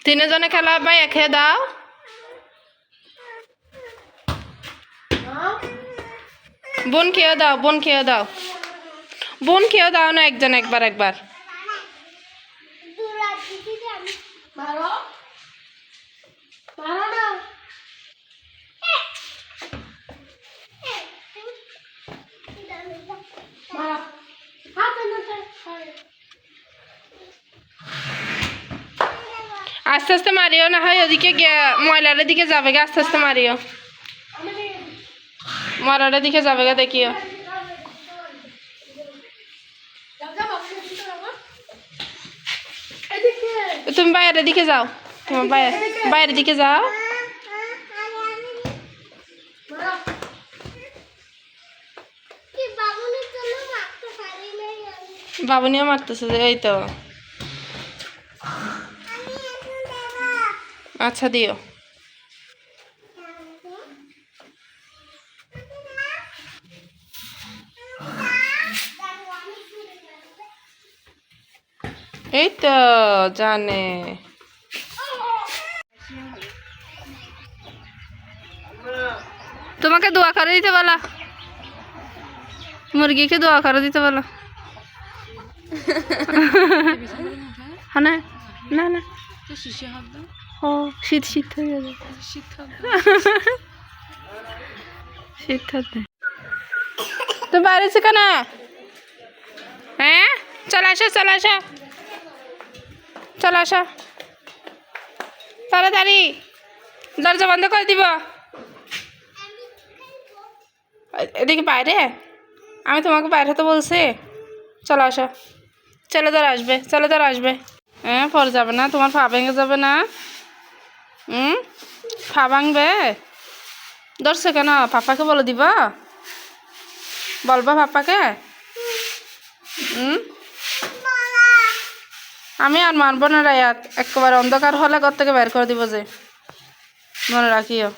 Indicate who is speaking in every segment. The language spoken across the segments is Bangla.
Speaker 1: তিনজনে খেলা ভাই একে দাও। বোন খেয়ে দাও, বোন খেয়ে দাও, বোন খেয়ে দাও না একজন একবার একবার। আস্তে আস্তে মারিও, না হয় ওদিকে ময়লার দিকে যাবে গে। আস্তে আস্তে মারিও, ময়লার দিকে যাবে গে, দেখিও। তুমি বাইরের দিকে যাও, তোমার বাইরের দিকে যাও। বাবুনিও মারতেছে, এই তো। আচ্ছা দিও। এই তো জানে। তোমাকে দোয়া করে দিতে বলো, মুরগিকে দোয়া করে দিতে বলো। হ্যাঁ না না না, ও শীত শীত হয়ে যাবে, শীত হতে। তো বাইরে কেন? হ্যাঁ চলে আসো, চলে আসো, চলে আসো তাড়াতাড়ি। দরজা বন্ধ করে দিব। এদিকে বাইরে, আমি তোমাকে বাইরে তো বলছি। চলে আসো, ছেলেদের আসবে, ছেলেদের আসবে। হ্যাঁ পরে যাবে না, তোমার পা ভেঙে যাবে না। পা ভাঙবে, ধরছে কেন? পাপাকে বলে দিব, বলবা পাপাকে। আমি আর মানব না রায়াত, একেবারে অন্ধকার হলে ঘর থেকে বের করে দিব যে, মনে রাখিও।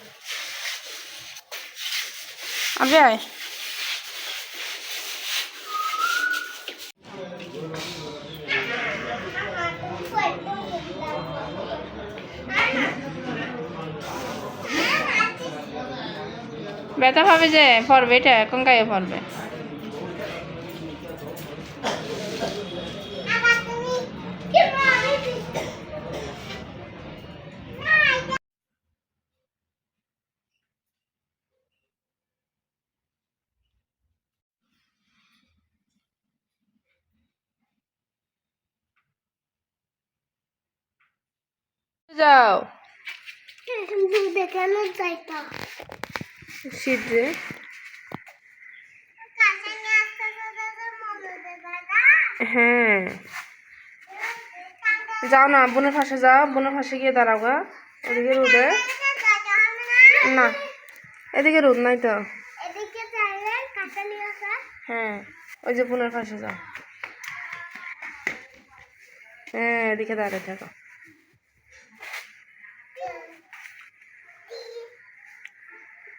Speaker 1: আবে আয়। ব্যথা পাবে যে, পড়বে, এটা এখন গায়ে পড়বে। যাও
Speaker 2: দেখানো যাইতো
Speaker 1: শীতে। হ্যাঁ যাও না, বোনের পাশে যাও, বোনের পাশে গিয়ে দাঁড়াও গা। এদিকে রোদে না, এদিকে রোদ নাই তো। হ্যাঁ ওই যে বোনের পাশে যাও। হ্যাঁ এদিকে দাঁড়িয়ে থাকো।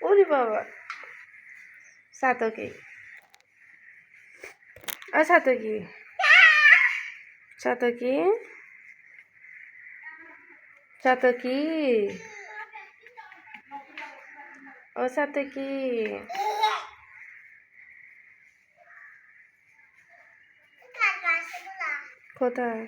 Speaker 1: ওরে বাবা, সাতকি, সাতকি, সাতকি, সাতকি, ও সাতকি, কোথায়?